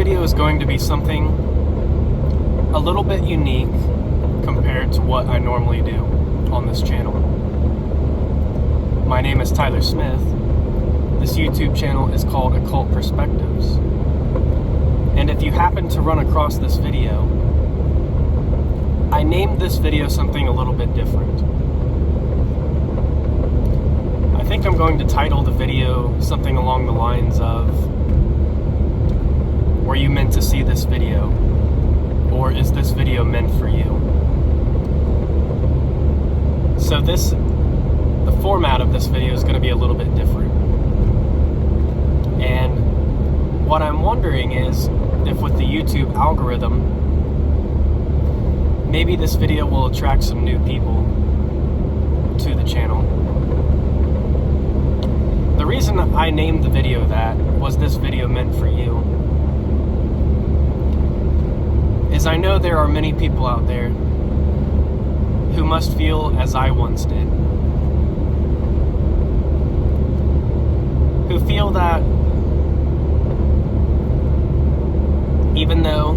video is going to be something a little bit unique compared to what I normally do on this channel. My name is Tyler Smith. This YouTube channel is called Occult Perspectives. And if you happen to run across this video, I named this video something a little bit different. I think I'm going to title the video something along the lines of, were you meant to see this video? Or is this video meant for you? So the format of this video is going to be a little bit different. And what I'm wondering is if with the YouTube algorithm, maybe this video will attract some new people to the channel. The reason I named the video that, was this video meant for you, is I know there are many people out there who must feel as I once did. Who feel that even though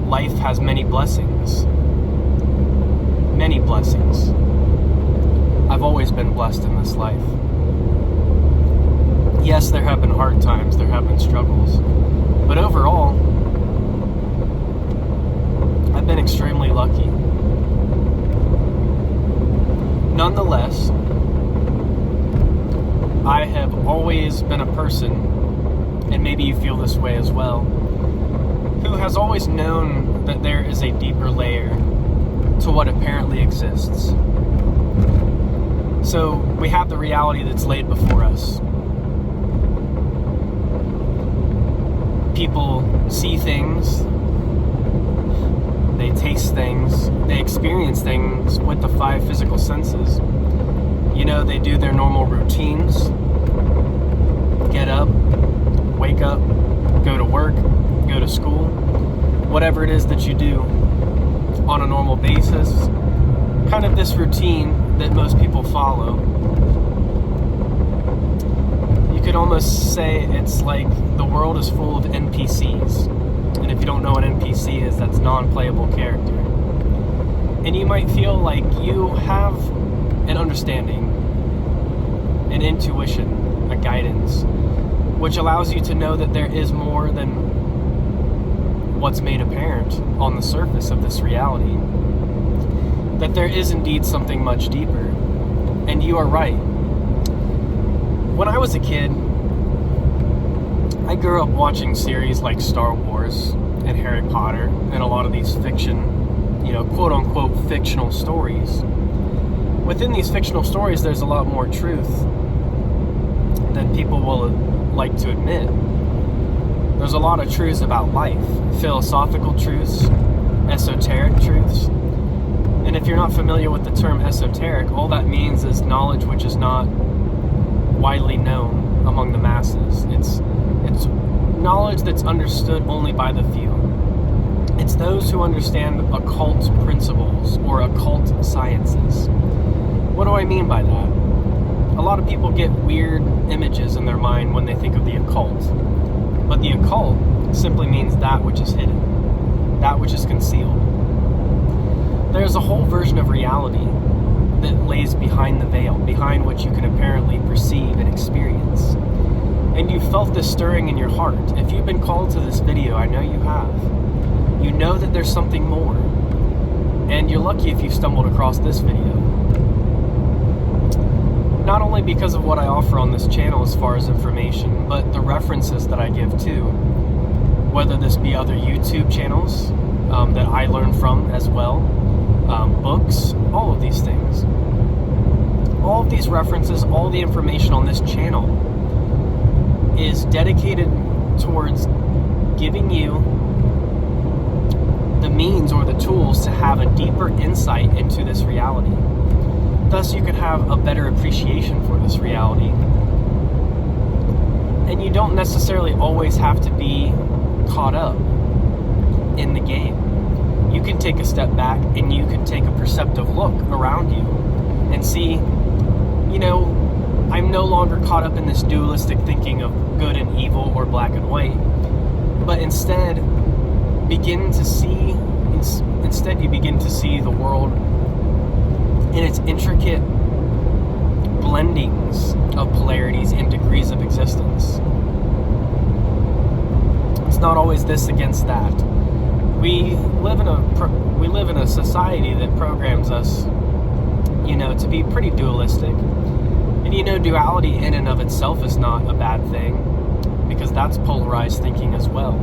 life has many blessings, I've always been blessed in this life. Yes, there have been hard times, there have been struggles, but overall, I've been extremely lucky. Nonetheless, I have always been a person, and maybe you feel this way as well, who has always known that there is a deeper layer to what apparently exists. So we have the reality that's laid before us. People see things, they taste things, they experience things with the 5 physical senses. You know, they do their normal routines, get up, wake up, go to work, go to school, whatever it is that you do on a normal basis, kind of this routine that most people follow. You could almost say it's like the world is full of NPCs. And if you don't know what NPC is, that's non-playable character. And you might feel like you have an understanding, an intuition, a guidance, which allows you to know that there is more than what's made apparent on the surface of this reality. That there is indeed something much deeper. And you are right. When I was a kid, I grew up watching series like Star Wars and Harry Potter and a lot of these fiction, quote-unquote fictional stories. Within these fictional stories, there's a lot more truth than people will like to admit. There's a lot of truths about life, philosophical truths, esoteric truths. And if you're not familiar with the term esoteric, all that means is knowledge which is not widely known among the masses. It's knowledge that's understood only by the few. It's those who understand occult principles or occult sciences. What do I mean by that? A lot of people get weird images in their mind when they think of the occult. But the occult simply means that which is hidden, that which is concealed. There's a whole version of reality that lays behind the veil, behind what you can apparently perceive and experience. And you felt this stirring in your heart. If you've been called to this video, I know you have. You know that there's something more. And you're lucky if you stumbled across this video. Not only because of what I offer on this channel as far as information, but the references that I give too. Whether this be other YouTube channels that I learn from as well, books, all of these things. All of these references, all the information on this channel is dedicated towards giving you the means or the tools to have a deeper insight into this reality. Thus, you can have a better appreciation for this reality. And you don't necessarily always have to be caught up in the game. You can take a step back and you can take a perceptive look around you and see, I'm no longer caught up in this dualistic thinking of good and evil or black and white. But instead, you begin to see the world in its intricate blendings of polarities and degrees of existence. It's not always this against that. We live in a society that programs us, to be pretty dualistic. And duality in and of itself is not a bad thing, because that's polarized thinking as well.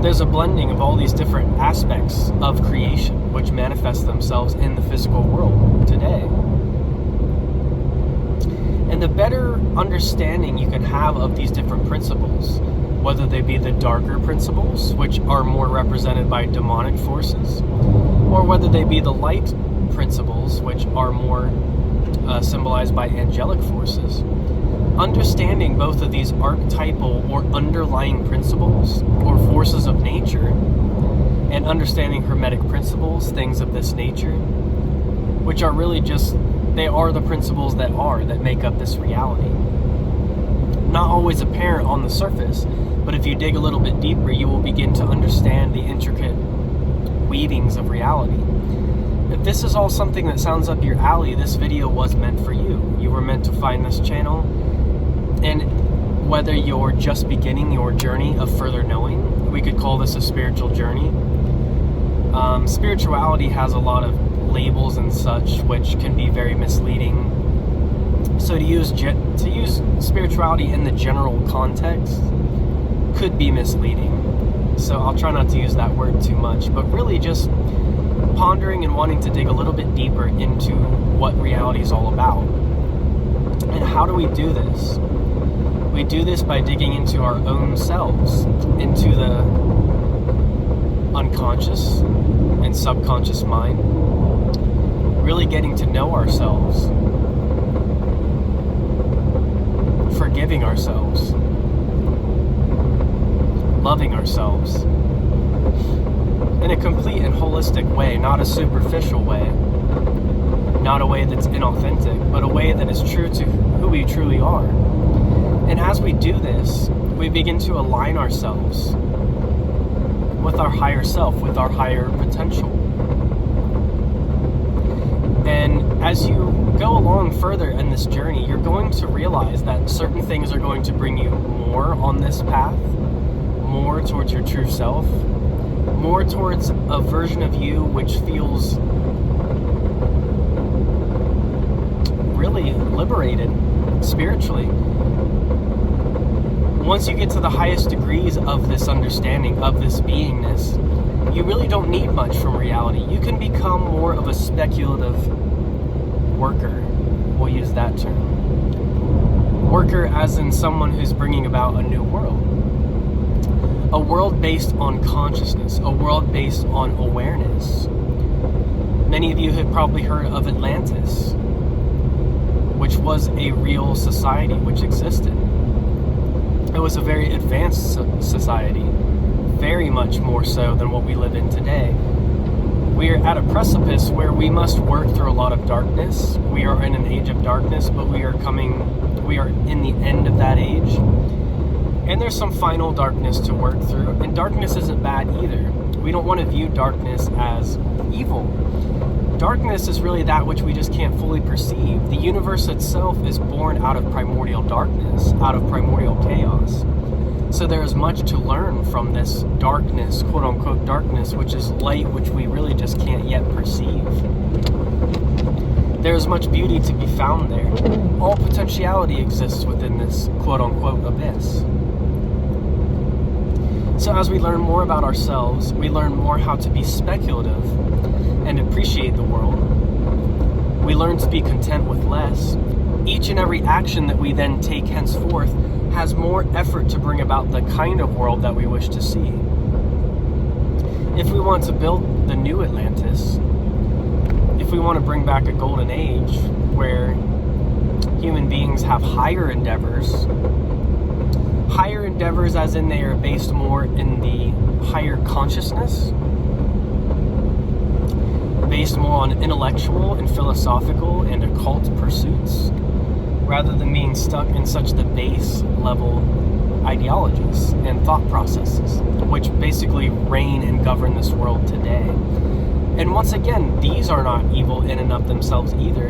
There's a blending of all these different aspects of creation which manifest themselves in the physical world today. And the better understanding you can have of these different principles, whether they be the darker principles, which are more represented by demonic forces, or whether they be the light principles, which are more symbolized by angelic forces. Understanding both of these archetypal or underlying principles or forces of nature, and understanding Hermetic principles, things of this nature, which are really they are the principles that make up this reality. Not always apparent on the surface, but if you dig a little bit deeper, you will begin to understand the intricate weavings of reality. If this is all something that sounds up your alley, this video was meant for you. You were meant to find this channel, and whether you're just beginning your journey of further knowing, we could call this a spiritual journey. Spirituality has a lot of labels and such, which can be very misleading. So to use spirituality in the general context could be misleading. So I'll try not to use that word too much, but really just pondering and wanting to dig a little bit deeper into what reality is all about. And how do we do this? We do this by digging into our own selves, into the unconscious and subconscious mind, really getting to know ourselves, forgiving ourselves, loving ourselves in a complete and holistic way, not a superficial way, not a way that's inauthentic, but a way that is true to who we truly are. And as we do this, we begin to align ourselves with our higher self, with our higher potential. And as you go along further in this journey, you're going to realize that certain things are going to bring you more on this path, more towards your true self, more towards a version of you which feels really liberated spiritually. Once you get to the highest degrees of this understanding, of this beingness, you really don't need much from reality. You can become more of a speculative worker. We'll use that term. Worker as in someone who's bringing about a new world. A world based on consciousness, a world based on awareness. Many of you have probably heard of Atlantis, which was a real society which existed. It was a very advanced society, very much more so than what we live in today. We are at a precipice where we must work through a lot of darkness. We are in an age of darkness, but we are in the end of that age. And there's some final darkness to work through. And darkness isn't bad either. We don't want to view darkness as evil. Darkness is really that which we just can't fully perceive. The universe itself is born out of primordial darkness, out of primordial chaos. So there is much to learn from this darkness, quote unquote darkness, which is light which we really just can't yet perceive. There is much beauty to be found there. All potentiality exists within this quote unquote abyss. So as we learn more about ourselves, we learn more how to be speculative and appreciate the world. We learn to be content with less. Each and every action that we then take henceforth has more effort to bring about the kind of world that we wish to see. If we want to build the new Atlantis, if we want to bring back a golden age where human beings have higher endeavors as in they are based more in the higher consciousness, based more on intellectual and philosophical and occult pursuits, rather than being stuck in such the base level ideologies and thought processes, which basically reign and govern this world today. And once again, these are not evil in and of themselves either,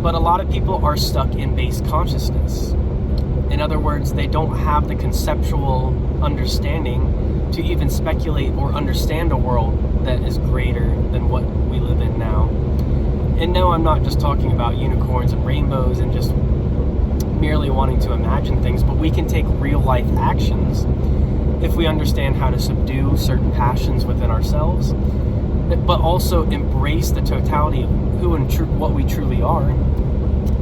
but a lot of people are stuck in base consciousness. In other words, they don't have the conceptual understanding to even speculate or understand a world that is greater than what we live in now. And no, I'm not just talking about unicorns and rainbows and just merely wanting to imagine things, but we can take real life actions if we understand how to subdue certain passions within ourselves, but also embrace the totality of who and what we truly are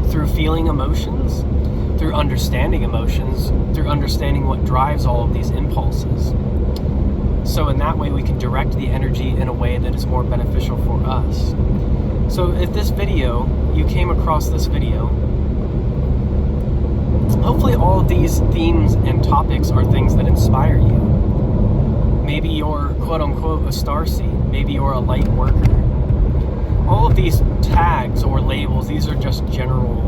through feeling emotions, through understanding emotions, through understanding what drives all of these impulses. So in that way, we can direct the energy in a way that is more beneficial for us. So if this video, you came across this video, hopefully all of these themes and topics are things that inspire you. Maybe you're quote-unquote a starseed. Maybe you're a light worker. All of these tags or labels, these are just general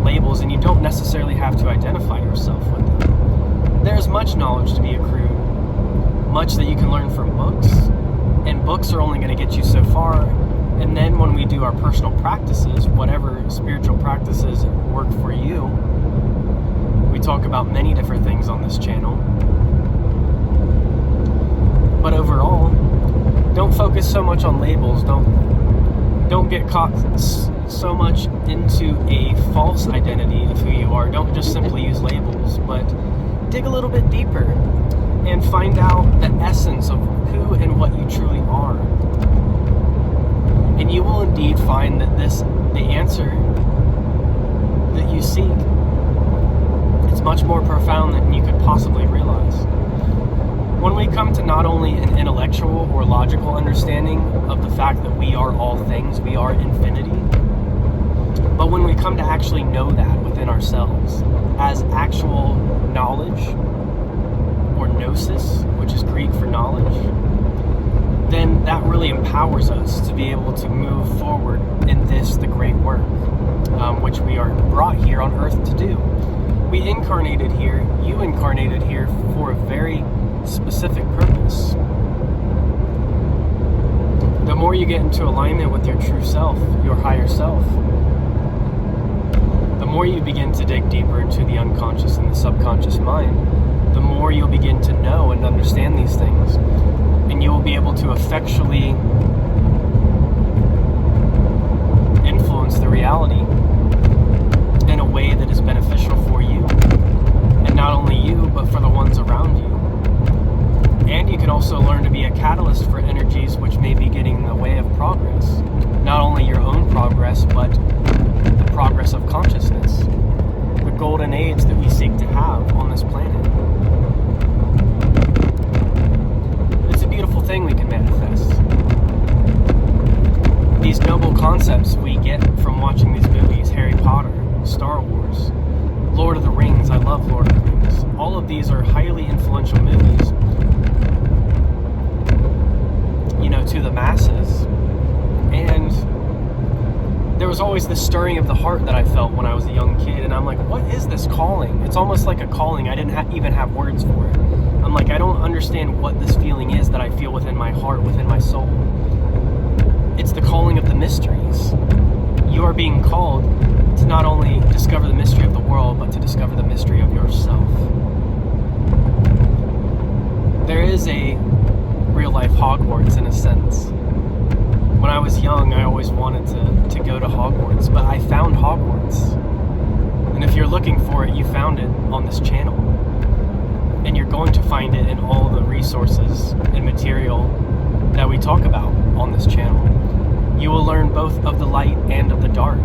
labels, and you don't necessarily have to identify yourself with them. There's much knowledge to be accrued, much that you can learn from books, and books are only going to get you so far. And then when we do our personal practices, whatever spiritual practices work for you, we talk about many different things on this channel. But overall, don't focus so much on labels. Don't get caught so much into a false identity of who you are. Don't just simply use labels, but dig a little bit deeper and find out the essence of who and what you truly are. And you will indeed find that the answer that you seek, it's much more profound than you could possibly realize. When we come to not only an intellectual or logical understanding of the fact that we are all things, we are infinity, but when we come to actually know that within ourselves as actual knowledge, or gnosis, which is Greek for knowledge, then that really empowers us to be able to move forward in the great work, which we are brought here on earth to do. We incarnated here, you incarnated here for a very specific purpose. The more you get into alignment with your true self, your higher self, the more you begin to dig deeper into the unconscious and the subconscious mind, the more you'll begin to know and understand these things. And you will be able to effectually influence the reality in a way that is beneficial for you. And not only you, but for the ones around you. And you can also learn to be a catalyst for energies which may be getting in the way of progress. Not only your own progress, but the progress of consciousness. The golden age that we seek to have on this planet. It's a beautiful thing we can manifest. These noble concepts we get from watching these movies, Harry Potter, Star Wars, Lord of the Rings. I love Lord of the Rings. All of these are highly influential movies, to the masses. And there was always this stirring of the heart that I felt when I was a young kid, and I'm like, what is this calling? It's almost like a calling. I didn't even have words for it. I'm like, I don't understand what this feeling is that I feel within my heart, within my soul. It's the calling of the mysteries. You are being called to not only discover the mystery of the world, but to discover the mystery of yourself. There is a real-life Hogwarts in a sense. When I was young, I always wanted to go to Hogwarts, but I found Hogwarts. And if you're looking for it, you found it on this channel. And you're going to find it in all the resources and material that we talk about on this channel. You will learn both of the light and of the dark.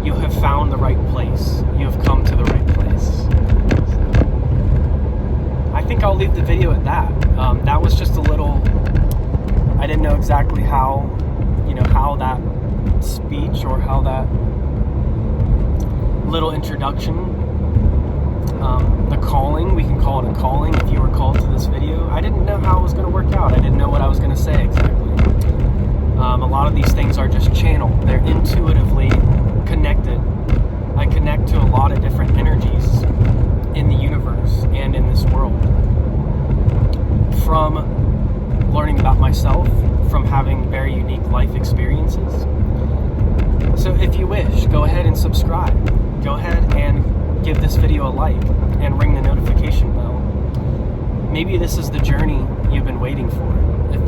You have found the right place. You have come to the right place. I think I'll leave the video at that. That was just a little, I didn't know exactly how that speech or how that little introduction, the calling, we can call it a calling if you were called to this video. I didn't know how it was going to work out. I didn't know what I was going to say exactly. A lot of these things are just channeled. They're intuitively connected. I connect to a lot of different energies in the universe. from learning about myself, from having very unique life experiences. So if you wish, go ahead and subscribe. Go ahead and give this video a like and ring the notification bell. Maybe this is the journey you've been waiting for. If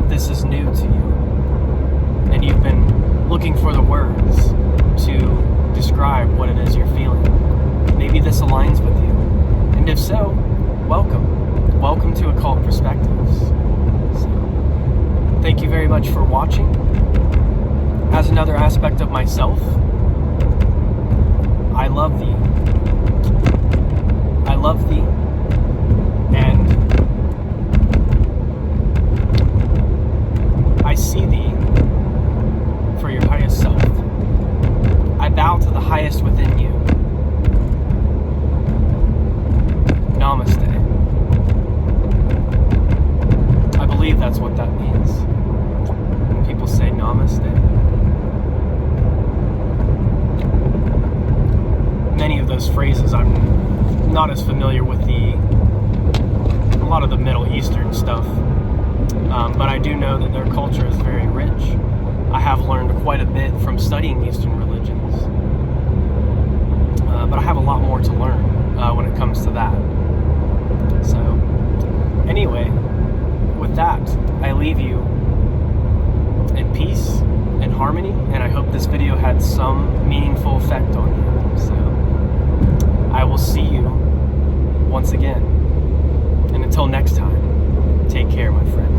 this is new to you, and you've been looking for the words to describe what it is you're feeling, maybe this aligns with you. And if so, welcome. Welcome to Occult Perspectives. So, thank you very much for watching. As another aspect of myself, I love thee. I love thee. And I see thee for your highest self. I bow to the highest within you. Namaste. I believe that's what that means when people say namaste. Many of those phrases I'm not as familiar with a lot of the Middle Eastern stuff, but I do know that their culture is very rich. I have learned quite a bit from studying Eastern religions, but I have a lot more to learn when it comes to that. So, anyway, with that, I leave you in peace and harmony, and I hope this video had some meaningful effect on you. So, I will see you once again. And until next time, take care, my friend.